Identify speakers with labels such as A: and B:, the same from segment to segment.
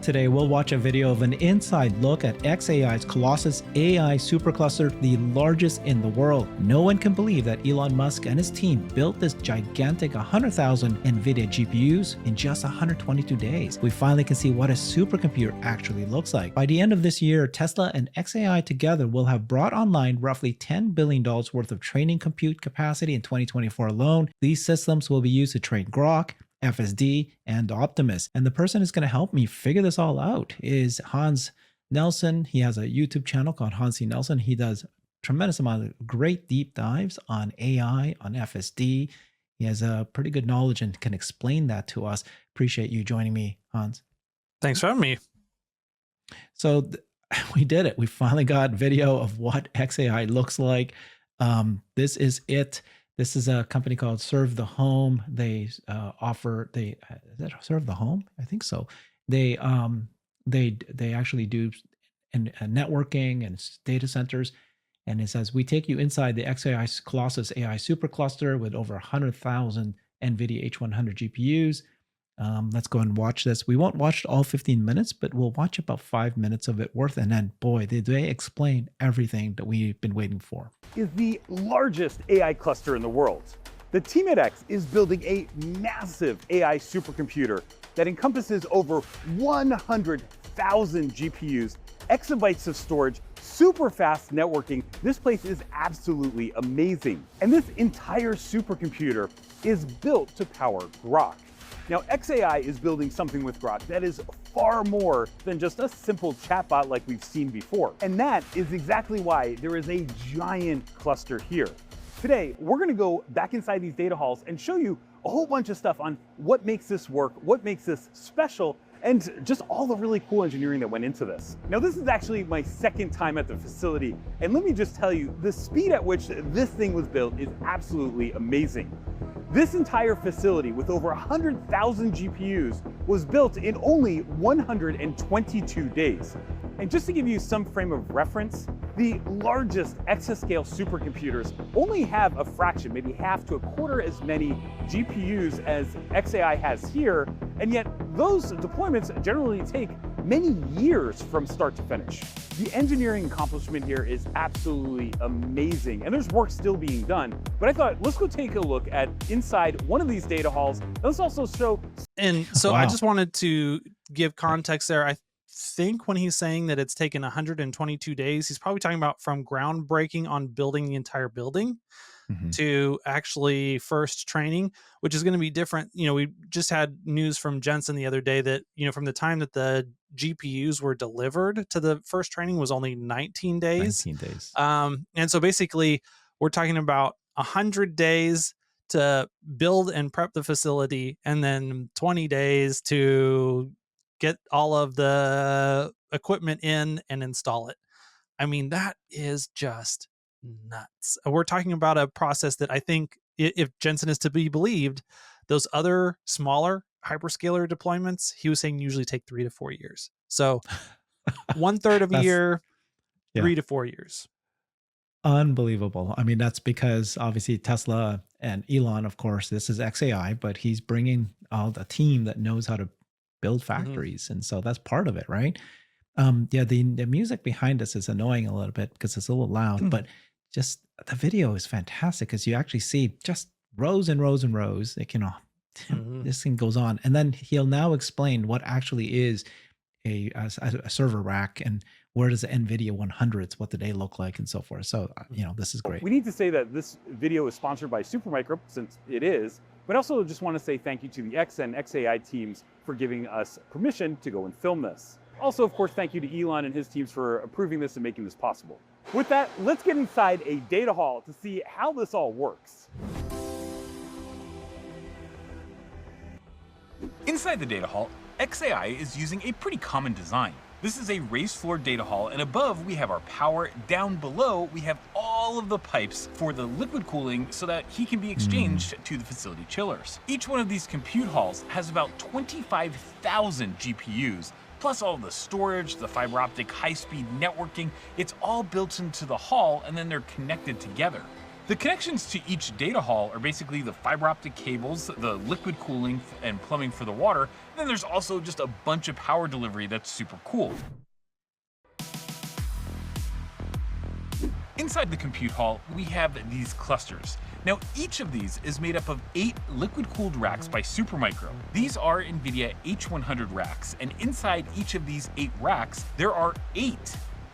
A: Today, we'll watch a video of an inside look at xAI's Colossus AI supercluster, the largest in the world. No one can believe that Elon Musk and his team built this gigantic 100,000 Nvidia GPUs in just 122 days. We finally can see what a supercomputer actually looks like. By the end of this year, Tesla and xAI together will have brought online roughly $10 billion worth of training compute capacity in 2024 alone. These systems will be used to train Grok, FSD, and Optimus. And the person who's going to help me figure this all out is Hans Nelson. He has a YouTube channel called Hans C. Nelson. He does a tremendous amount of great deep dives on AI, on FSD. He has a pretty good knowledge and can explain that to us. Appreciate you joining me, Hans.
B: Thanks for having me.
A: So we did it. We finally got video of what xAI looks like. This is it. This is a company called Serve the Home. They is that Serve the Home? I think so. They actually do networking and data centers. And it says, we take you inside the xAI Colossus AI supercluster with over 100,000 NVIDIA H100 GPUs. Let's go and watch this. We won't watch all 15 minutes, but we'll watch about 5 minutes of it worth. And then, boy, did they explain everything that we've been waiting for.
C: Is the largest AI cluster in the world. The team at X is building a massive AI supercomputer that encompasses over 100,000 GPUs, exabytes of storage, super fast networking. This place is absolutely amazing. And this entire supercomputer is built to power Grok. Now, xAI is building something with Grok that is far more than just a simple chatbot like we've seen before. And that is exactly why there is a giant cluster here. Today, we're gonna go back inside these data halls and show you a whole bunch of stuff on what makes this work, what makes this special, and just all the really cool engineering that went into this. Now, this is actually my second time at the facility, and let me just tell you, the speed at which this thing was built is absolutely amazing. This entire facility with over 100,000 GPUs was built in only 122 days. And just to give you some frame of reference, the largest exascale supercomputers only have a fraction, maybe half to a quarter as many GPUs as xAI has here, and yet those deployments generally take many years from start to finish. The engineering accomplishment here is absolutely amazing, and there's work still being done. But I thought, let's go take a look at inside one of these data halls. And let's also show.
B: And so
A: Wow.
B: I just wanted to give context there. I think when he's saying that it's taken 122 days, he's probably talking about from groundbreaking on building the entire building to actually first training, which is going to be different. You know, we just had news from Jensen the other day that, you know, from the time that the GPUs were delivered to the first training was only 19 days.
A: 19 days.
B: And so basically we're talking about 100 days to build and prep the facility, and then 20 days to get all of the equipment in and install it. I mean, that is just nuts. We're talking about a process that I think, if Jensen is to be believed, those other smaller hyperscaler deployments, he was saying usually take 3 to 4 years. So 1/3 of a year, 3 to 4 years.
A: Unbelievable. I mean, that's because obviously Tesla and Elon, of course, this is xAI, but he's bringing out a team that knows how to build factories. And so that's part of it, right? The music behind us is annoying a little bit because it's a little loud, but just the video is fantastic because you actually see just rows and rows and rows. Like, you know, this thing goes on. And then he'll now explain what actually is a server rack and where does the NVIDIA 100s, what do they look like and so forth. So, you know, this is great.
C: We need to say that this video is sponsored by Supermicro, since it is, but also just want to say thank you to the X and xAI teams for giving us permission to go and film this. Also, of course, thank you to Elon and his teams for approving this and making this possible. With that, let's get inside a data hall to see how this all works.
D: Inside the data hall, xAI is using a pretty common design. This is a raised floor data hall, and above we have our power. Down below we have all of the pipes for the liquid cooling so that heat can be exchanged to the facility chillers. Each one of these compute halls has about 25,000 GPUs, plus all the storage, the fiber optic high-speed networking. It's all built into the hall, and then they're connected together. The connections to each data hall are basically the fiber optic cables, the liquid cooling and plumbing for the water, and then there's also just a bunch of power delivery that's super cool. Inside the compute hall, we have these clusters. Now, each of these is made up of 8 liquid-cooled racks by Supermicro. These are Nvidia H100 racks, and inside each of these 8 racks, there are 8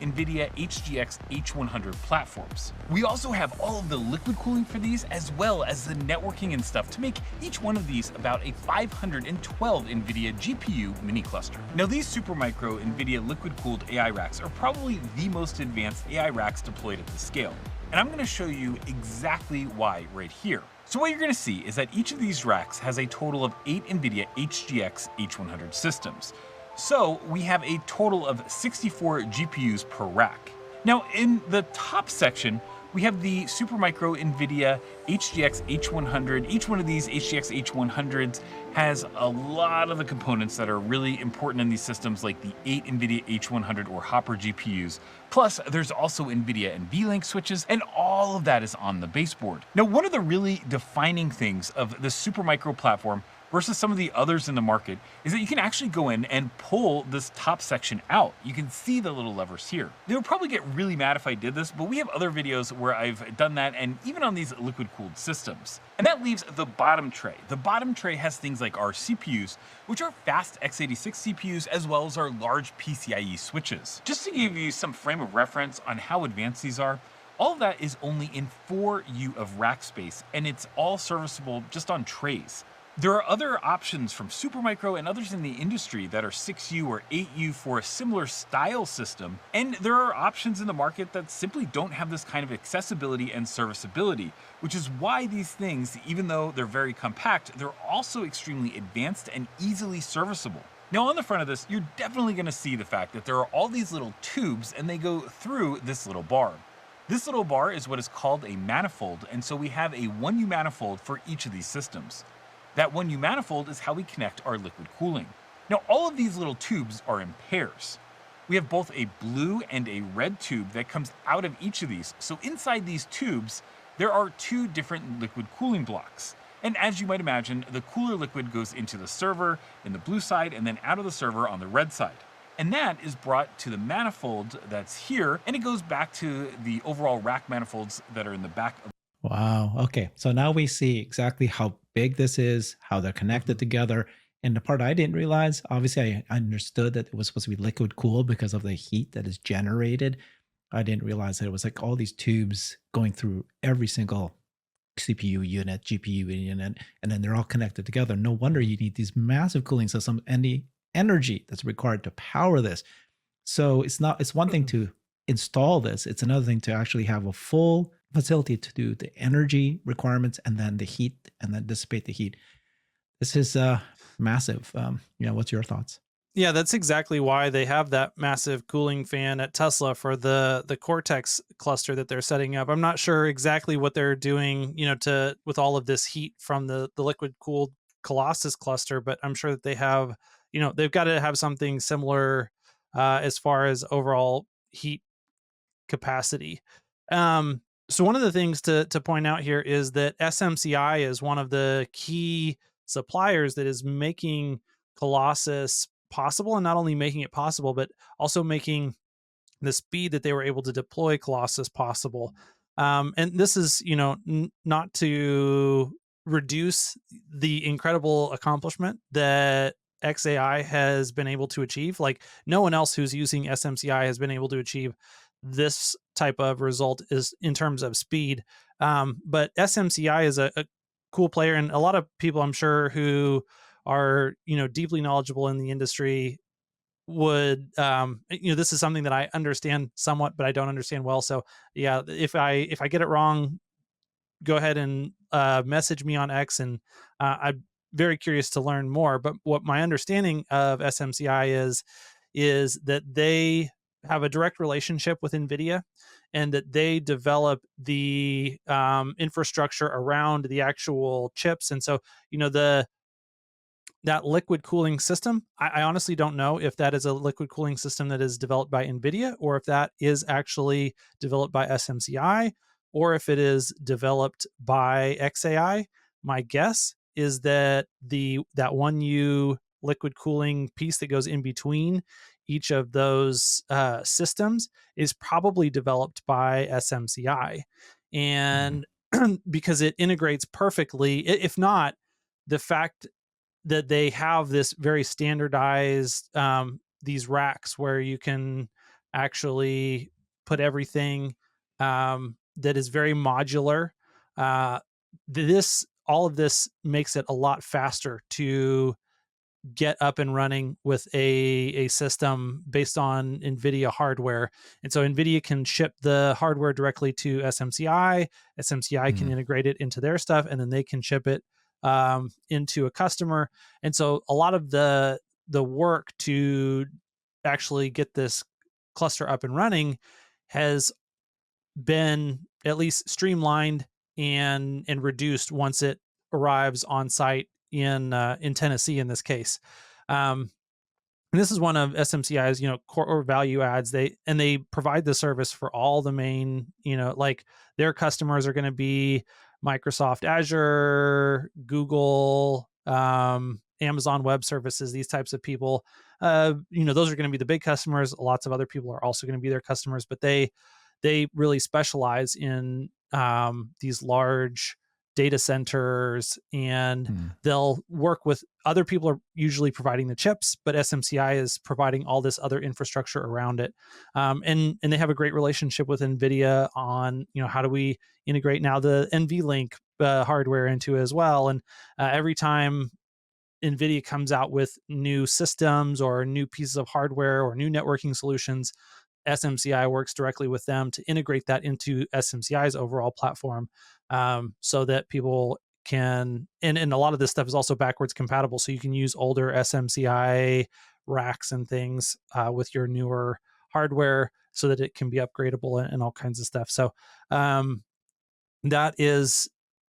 D: Nvidia HGX H100 platforms. We also have all of the liquid cooling for these, as well as the networking and stuff to make each one of these about a 512 Nvidia GPU mini cluster. Now, these Supermicro Nvidia liquid-cooled AI racks are probably the most advanced AI racks deployed at this scale. And I'm going to show you exactly why right here. So what you're going to see is that each of these racks has a total of 8 Nvidia HGX H100 systems. So we have a total of 64 GPUs per rack. Now in the top section, we have the Supermicro Nvidia HGX H100. Each one of these HGX H100s has a lot of the components that are really important in these systems, like the 8 Nvidia H100 or Hopper GPUs. Plus, there's also Nvidia and NVLink switches, and all of that is on the baseboard. Now, one of the really defining things of the Supermicro platform versus some of the others in the market is that you can actually go in and pull this top section out. You can see the little levers here. They would probably get really mad if I did this, but we have other videos where I've done that, and even on these liquid-cooled systems. And that leaves the bottom tray. The bottom tray has things like our CPUs, which are fast x86 CPUs, as well as our large PCIe switches. Just to give you some frame of reference on how advanced these are, all of that is only in 4U of rack space, and it's all serviceable just on trays. There are other options from Supermicro and others in the industry that are 6U or 8U for a similar style system, and there are options in the market that simply don't have this kind of accessibility and serviceability, which is why these things, even though they're very compact, they're also extremely advanced and easily serviceable. Now on the front of this, you're definitely going to see the fact that there are all these little tubes and they go through this little bar. This little bar is what is called a manifold, and so we have a 1U manifold for each of these systems. That 1U manifold is how we connect our liquid cooling. Now, all of these little tubes are in pairs. We have both a blue and a red tube that comes out of each of these. So inside these tubes, there are 2 different liquid cooling blocks. And as you might imagine, the cooler liquid goes into the server in the blue side and then out of the server on the red side. And that is brought to the manifold that's here, and it goes back to the overall rack manifolds that are in the back of.
A: Wow. Okay. So now we see exactly how big this is, how they're connected together. And the part I didn't realize, obviously I understood that it was supposed to be liquid cooled because of the heat that is generated. I didn't realize that it was like all these tubes going through every single CPU unit, GPU unit, and then they're all connected together. No wonder you need these massive cooling systems and the energy that's required to power this. So it's one thing to install this. It's another thing to actually have a full facility to do the energy requirements and then the heat and then dissipate the heat. This is massive. What's your thoughts?
B: Yeah, that's exactly why they have that massive cooling fan at Tesla for the Cortex cluster that they're setting up. I'm not sure exactly what they're doing, with all of this heat from the liquid cooled Colossus cluster, but I'm sure that they have, they've got to have something similar as far as overall heat capacity. So one of the things to point out here is that SMCI is one of the key suppliers that is making Colossus possible, and not only making it possible, but also making the speed that they were able to deploy Colossus possible. And this is, not to reduce the incredible accomplishment that xAI has been able to achieve. Like no one else who's using SMCI has been able to achieve this type of result is in terms of speed. But SMCI is a cool player, and a lot of people I'm sure who are, deeply knowledgeable in the industry would, this is something that I understand somewhat, but I don't understand well. So yeah, if I get it wrong, go ahead and message me on X, and I'm very curious to learn more. But what my understanding of SMCI is that they have a direct relationship with Nvidia, and that they develop the infrastructure around the actual chips. And so, that liquid cooling system, I honestly don't know if that is a liquid cooling system that is developed by Nvidia or if that is actually developed by SMCI. or if it is developed by xAI. My guess is that that 1U liquid cooling piece that goes in between each of those systems is probably developed by SMCI. And because it integrates perfectly, if not, the fact that they have this very standardized these racks where you can actually put everything that is very modular. All of this makes it a lot faster to get up and running with a system based on Nvidia hardware. And so Nvidia can ship the hardware directly to SMCI. SMCI can integrate it into their stuff, and then they can ship it into a customer. And so a lot of the work to actually get this cluster up and running has been at least streamlined and reduced once it arrives on site in Tennessee in this case. And this is one of SMCI's, core value adds. They provide the service for all the main, like their customers are going to be Microsoft Azure, Google, Amazon Web Services, these types of people. Those are going to be the big customers. Lots of other people are also going to be their customers, but they really specialize in these large data centers, and they'll work with other people are usually providing the chips, but SMCI is providing all this other infrastructure around it. And they have a great relationship with Nvidia on, how do we integrate now the NVLink hardware into it as well. And every time Nvidia comes out with new systems or new pieces of hardware or new networking solutions, SMCI works directly with them to integrate that into SMCI's overall platform, so that people can, and a lot of this stuff is also backwards compatible, so you can use older SMCI racks and things with your newer hardware so that it can be upgradable and all kinds of stuff. So that is,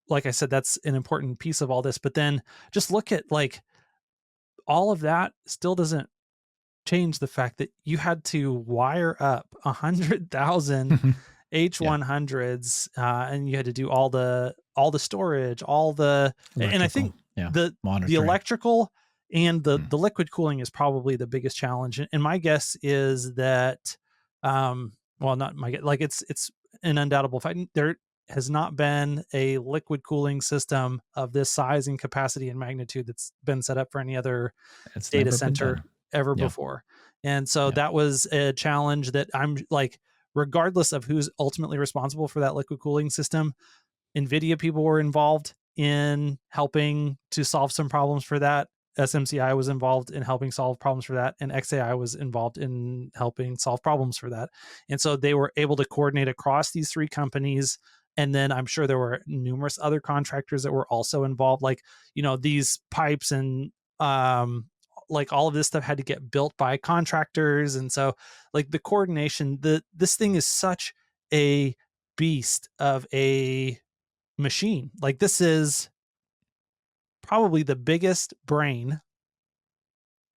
B: like I said, that's an important piece of all this. But then just look at all of that still doesn't change the fact that you had to wire up 100,000 H100s, and you had to do all the storage, and I think the electrical and the liquid cooling is probably the biggest challenge. And my guess is that, not my guess, it's an undoubtable fact. There has not been a liquid cooling system of this size and capacity and magnitude that's been set up for any other data center ever before. And so that was a challenge that I'm regardless of who's ultimately responsible for that liquid cooling system, Nvidia people were involved in helping to solve some problems for that. SMCI was involved in helping solve problems for that, and xAI was involved in helping solve problems for that. And so they were able to coordinate across these three companies. And then I'm sure there were numerous other contractors that were also involved, these pipes and all of this stuff had to get built by contractors. And so the coordination, this thing is such a beast of a machine. This is probably the biggest brain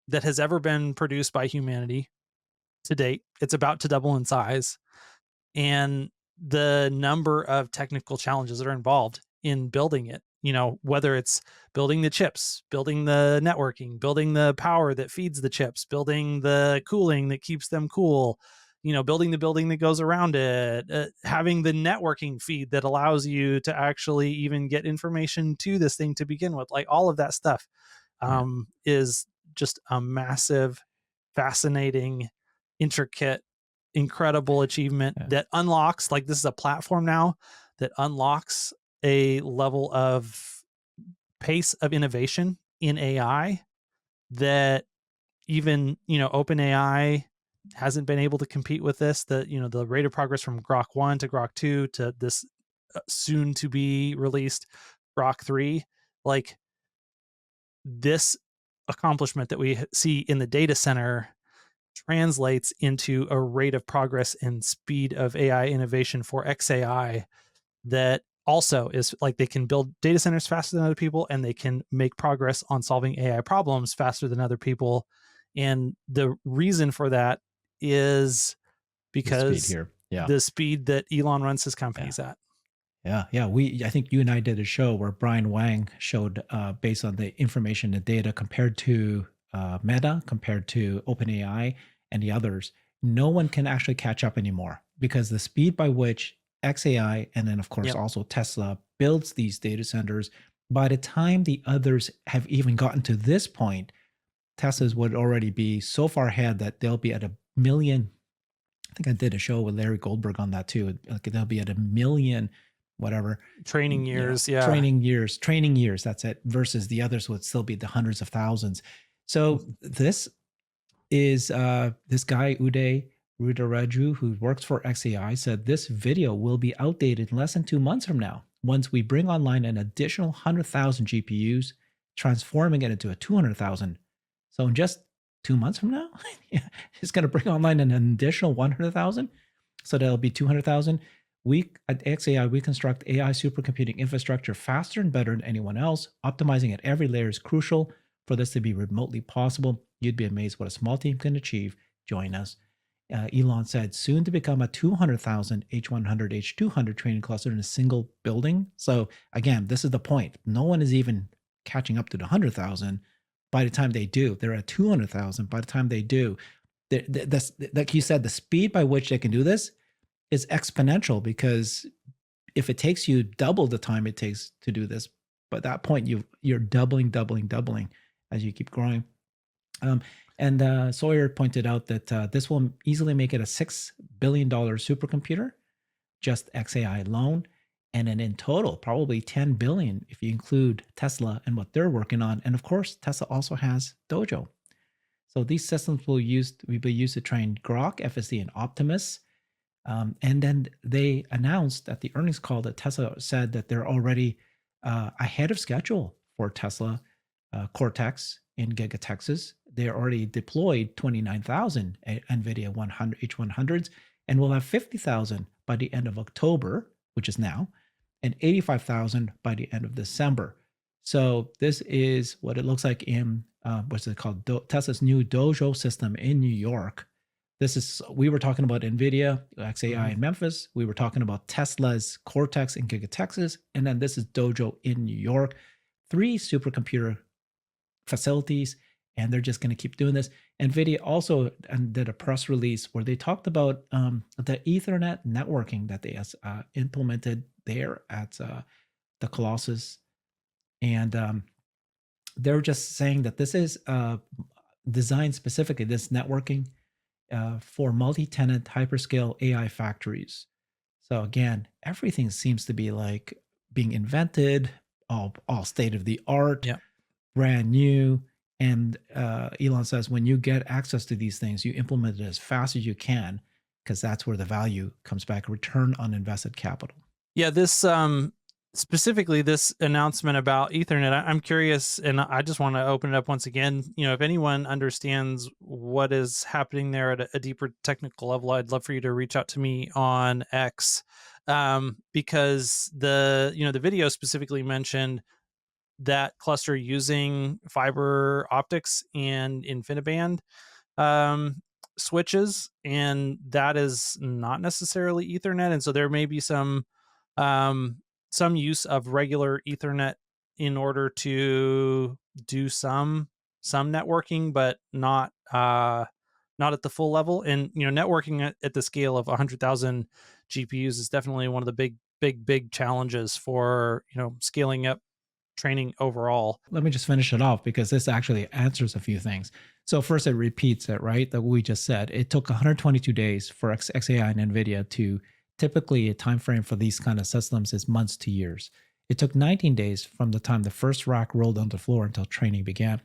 B: that has ever been produced by humanity to date. It's about to double in size. And the number of technical challenges that are involved in building it, whether it's building the chips, building the networking, building the power that feeds the chips, building the cooling that keeps them cool, building the building that goes around it, having the networking feed that allows you to actually even get information to this thing to begin with. All of that stuff is just a massive, fascinating, intricate, incredible achievement that unlocks, this is a platform now that unlocks a level of pace of innovation in AI that even, OpenAI hasn't been able to compete with this. The rate of progress from Grok 1 to Grok 2 to this soon to be released Grok 3, this accomplishment that we see in the data center translates into a rate of progress and speed of AI innovation for xAI that also is they can build data centers faster than other people, and they can make progress on solving AI problems faster than other people. And the reason for that is because the speed that Elon runs his companies at.
A: Yeah. I think you and I did a show where Brian Wang showed, based on the information and data compared to Meta, compared to OpenAI and the others, no one can actually catch up anymore because the speed by which xAI and then of course
B: Yep.
A: also Tesla builds these data centers, by the time the others have even gotten to this point, Teslas would already be so far ahead that they'll be at a million. I think I did a show with Larry Goldberg on that too. Like they'll be at a million, whatever
B: Training years. Yeah.
A: training years. That's it. Versus the others would still be the hundreds of thousands. So this is this guy Uday Rudaraju, who works for xAI, said this video will be outdated in less than 2 months from now. Once we bring online an additional 100,000 GPUs, transforming it into a 200,000. So in just 2 months from now, it's going to bring online an additional 100,000. So that'll be 200,000. We at xAI, we construct AI supercomputing infrastructure faster and better than anyone else. Optimizing at every layer is crucial for this to be remotely possible. You'd be amazed what a small team can achieve. Join us. Elon said, soon to become a 200,000 H100, H200 training cluster in a single building. So again, this is the point. No one is even catching up to the 100,000. By the time they do, they're at 200,000. By the time they do, like you said, the speed by which they can do this is exponential, because if it takes you double the time it takes to do this, by that point you're doubling as you keep growing. And Sawyer pointed out that this will easily make it a $6 billion supercomputer, just xAI alone. And then in total, probably 10 billion if you include Tesla and what they're working on. And of course, Tesla also has Dojo. So these systems will be used to train Grok, FSD, and Optimus. And then they announced at the earnings call that Tesla said that they're already ahead of schedule for Tesla Cortex in Giga Texas. They already deployed 29,000 NVIDIA H100s, and will have 50,000 by the end of October, which is now, and 85,000 by the end of December. So this is what it looks like in what's it called? Tesla's new Dojo system in New York. We were talking about Nvidia, xAI in Memphis. We were talking about Tesla's Cortex in Giga Texas. And then this is Dojo in New York. 3 supercomputer facilities, and they're just going to keep doing this. Nvidia also did a press release where they talked about the Ethernet networking that they implemented there at the Colossus. And they're just saying that this is designed specifically, this networking, for multi-tenant hyperscale AI factories. So again, everything seems to be like being invented, all state of the art, brand new. And Elon says, when you get access to these things, you implement it as fast as you can, because that's where the value comes back, return on invested capital.
B: Yeah, this specifically this announcement about Ethernet, I'm curious, and I just want to open it up once again. If anyone understands what is happening there at a deeper technical level, I'd love for you to reach out to me on X, because the video specifically mentioned that cluster using fiber optics and InfiniBand switches, and that is not necessarily Ethernet, and so there may be some use of regular Ethernet in order to do some networking, but not at the full level. And networking at the scale of 100,000 GPUs is definitely one of the big challenges for scaling up training overall.
A: Let me just finish it off, because this actually answers a few things. So first, it repeats it, right? That we just said it took 122 days for xAI and Nvidia to. Typically, a time frame for these kind of systems is months to years. It took 19 days from the time the first rack rolled on the floor until training began.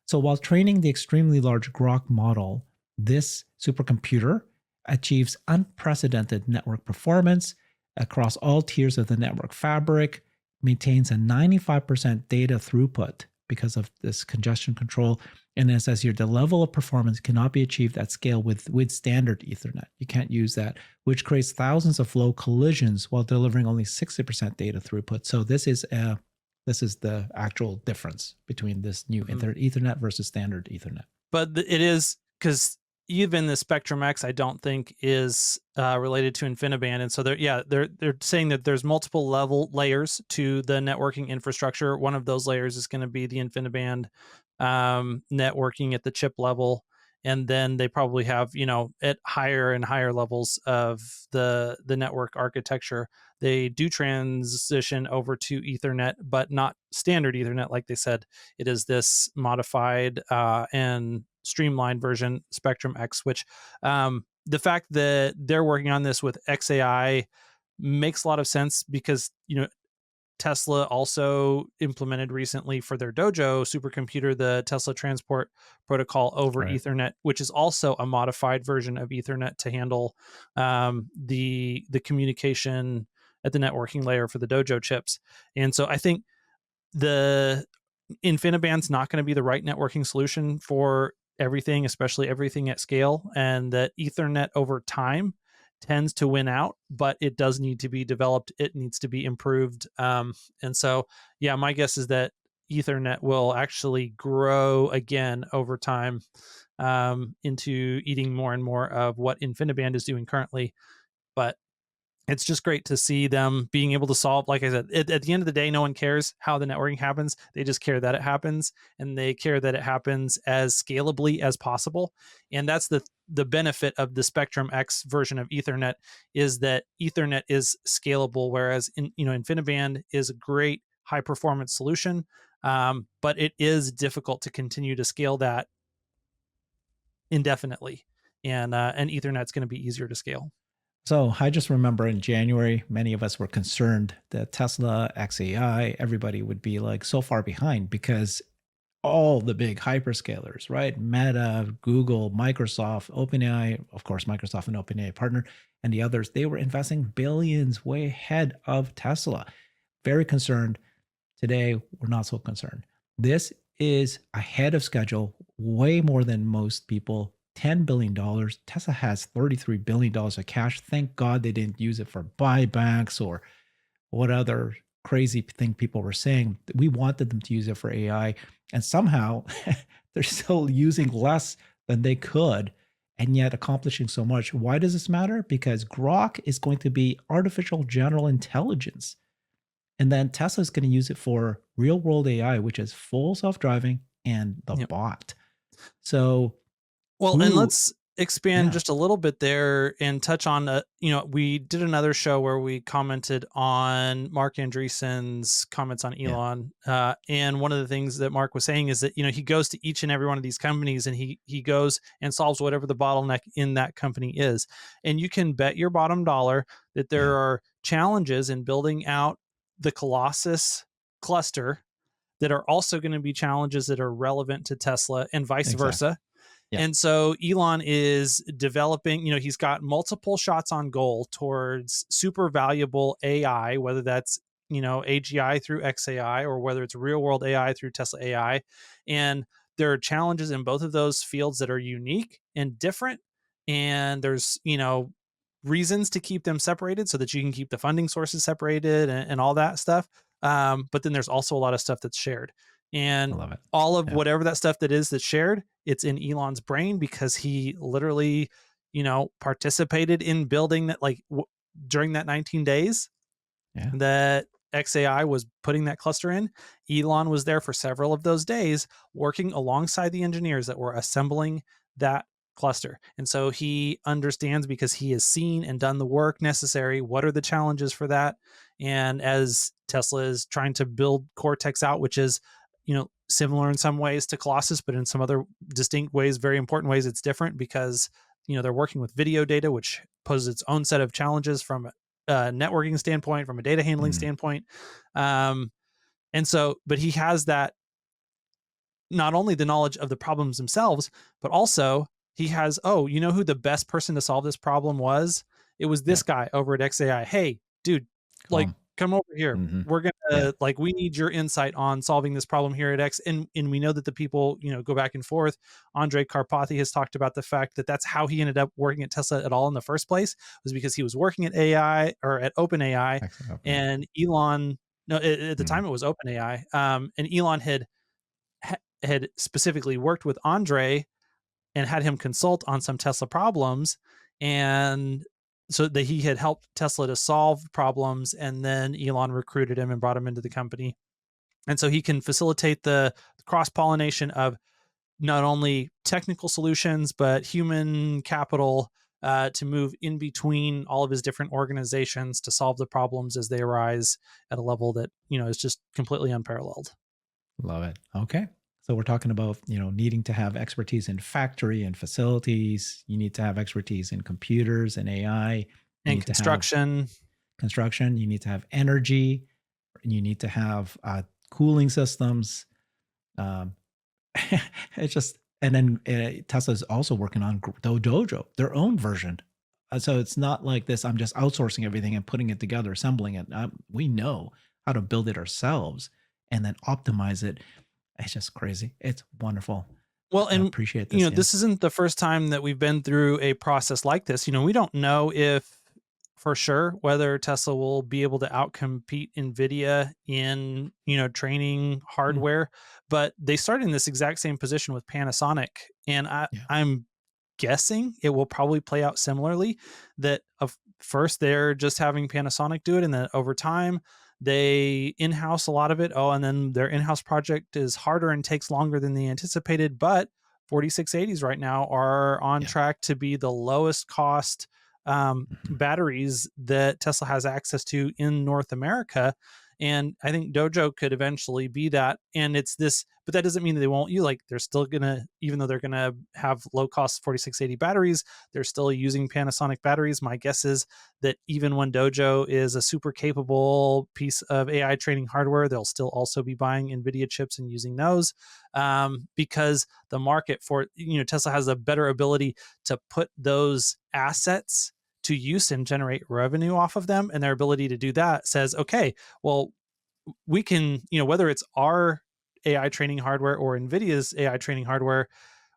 A: So while training the extremely large Grok model, this supercomputer achieves unprecedented network performance across all tiers of the network fabric, maintains a 95% data throughput because of this congestion control. And it says here, the level of performance cannot be achieved at scale with standard Ethernet. You can't use that, which creates thousands of flow collisions while delivering only 60% data throughput. So this is the actual difference between this new Ethernet versus standard Ethernet.
B: But it is, because even the Spectrum X, I don't think is related to InfiniBand, and so they're saying that there's multiple layers to the networking infrastructure. One of those layers is going to be the InfiniBand networking at the chip level, and then they probably have, at higher and higher levels of the network architecture, they do transition over to Ethernet, but not standard Ethernet like they said. It is this modified and streamlined version, Spectrum X, which the fact that they're working on this with xAI makes a lot of sense, because Tesla also implemented recently for their Dojo supercomputer the Tesla Transport Protocol over
A: Right.
B: Ethernet, which is also a modified version of Ethernet to handle the communication at the networking layer for the Dojo chips. And so I think the InfiniBand's not going to be the right networking solution for everything, especially everything at scale, and that Ethernet over time tends to win out, but it does need to be developed. It needs to be improved. And so, yeah, my guess is that Ethernet will actually grow again over time into eating more and more of what InfiniBand is doing currently. But it's just great to see them being able to solve, like I said, at the end of the day, no one cares how the networking happens. They just care that it happens, and they care that it happens as scalably as possible. And that's the benefit of the Spectrum X version of Ethernet, is that Ethernet is scalable, whereas InfiniBand is a great high performance solution, but it is difficult to continue to scale that indefinitely. And Ethernet's going to be easier to scale.
A: So I just remember in January, many of us were concerned that Tesla, xAI, everybody would be like so far behind, because all the big hyperscalers, right? Meta, Google, Microsoft, OpenAI, of course, Microsoft and OpenAI partner, and the others, they were investing billions way ahead of Tesla. Very concerned. Today, we're not so concerned. This is ahead of schedule, way more than most people. $10 billion. Tesla has $33 billion of cash. Thank God they didn't use it for buybacks or what other crazy thing people were saying. We wanted them to use it for AI, and somehow they're still using less than they could and yet accomplishing so much. Why does this matter? Because Grok is going to be artificial general intelligence. And then Tesla is going to use it for real world AI, which is full self-driving and the bot. So,
B: well, and let's expand
A: Yeah.
B: just a little bit there and touch on, we did another show where we commented on Mark Andreessen's comments on Elon. And one of the things that Mark was saying is that, he goes to each and every one of these companies, and he goes and solves whatever the bottleneck in that company is. And you can bet your bottom dollar that there are challenges in building out the Colossus cluster that are also going to be challenges that are relevant to Tesla, and vice versa.
A: Yeah.
B: And so Elon is developing, he's got multiple shots on goal towards super valuable AI, whether that's, AGI through xAI, or whether it's real world AI through Tesla AI. And there are challenges in both of those fields that are unique and different. And there's, reasons to keep them separated so that you can keep the funding sources separated and all that stuff. But then there's also a lot of stuff that's shared. And
A: I love it.
B: all of whatever that stuff that is that's shared, it's in Elon's brain, because he literally, participated in building that, during that 19 days that xAI was putting that cluster in. Elon was there for several of those days working alongside the engineers that were assembling that cluster. And so he understands, because he has seen and done the work necessary, what are the challenges for that. And as Tesla is trying to build Cortex out, which is, similar in some ways to Colossus, but in some other distinct ways, very important ways, it's different, because, they're working with video data, which poses its own set of challenges from a networking standpoint, from a data handling standpoint. And so, but he has that, not only the knowledge of the problems themselves, but also he has, who the best person to solve this problem was? It was this guy over at xAI. Hey, dude, come over here. We're gonna we need your insight on solving this problem here at X. And we know that the people, go back and forth. Andre Karpathy has talked about the fact that that's how he ended up working at Tesla at all in the first place, was because he was working at AI, or at OpenAI, and Elon. No, at the time it was OpenAI. And Elon had specifically worked with Andre and had him consult on some Tesla problems, and so that he had helped Tesla to solve problems, and then Elon recruited him and brought him into the company. And so he can facilitate the cross-pollination of not only technical solutions, but human capital to move in between all of his different organizations to solve the problems as they arise at a level that, is just completely unparalleled.
A: Love it. Okay. So we're talking about, needing to have expertise in factory and facilities. You need to have expertise in computers and AI.
B: And construction.
A: Construction. You need to have energy. You need to have cooling systems. It's just, and then Tesla is also working on Dojo, their own version. So it's not like this, I'm just outsourcing everything and putting it together, assembling it. We know how to build it ourselves and then optimize it. It's just crazy. It's wonderful.
B: Well, and
A: I appreciate this.
B: This isn't the first time that we've been through a process like this. We don't know if for sure whether Tesla will be able to outcompete Nvidia in, training hardware, but they started in this exact same position with Panasonic. And I'm guessing it will probably play out similarly, that first they're just having Panasonic do it, and then over time they in-house a lot of it. And then their in-house project is harder and takes longer than they anticipated, but 4680s right now are on track to be the lowest cost batteries that Tesla has access to in North America. And I think Dojo could eventually be that. And it's this, but that doesn't mean that they won't they're still gonna, even though they're gonna have low cost 4680 batteries, they're still using Panasonic batteries. My guess is that even when Dojo is a super capable piece of AI training hardware, they'll still also be buying Nvidia chips and using those, because the market for, Tesla has a better ability to put those assets to use and generate revenue off of them. And their ability to do that says, okay, well, we can, whether it's our AI training hardware or Nvidia's AI training hardware,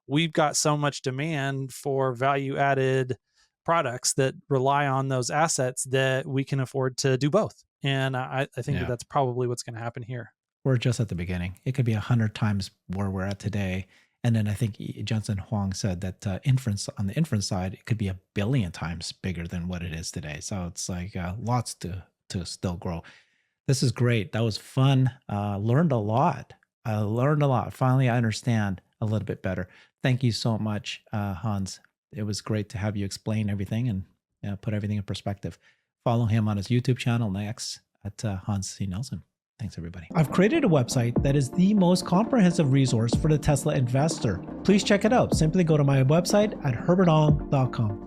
B: we've got so much demand for value added products that rely on those assets that we can afford to do both. And I think that that's probably what's going to happen here.
A: We're just at the beginning. It could be 100 times where we're at today. And then I think Jensen Huang said that on the inference side, it could be 1 billion times bigger than what it is today. So it's like lots to still grow. This is great. That was fun. Learned a lot. Finally, I understand a little bit better. Thank you so much, Hans. It was great to have you explain everything and put everything in perspective. Follow him on his YouTube channel next at Hans C. Nelson. Thanks, everybody. I've created a website that is the most comprehensive resource for the Tesla investor. Please check it out. Simply go to my website at herbertong.com.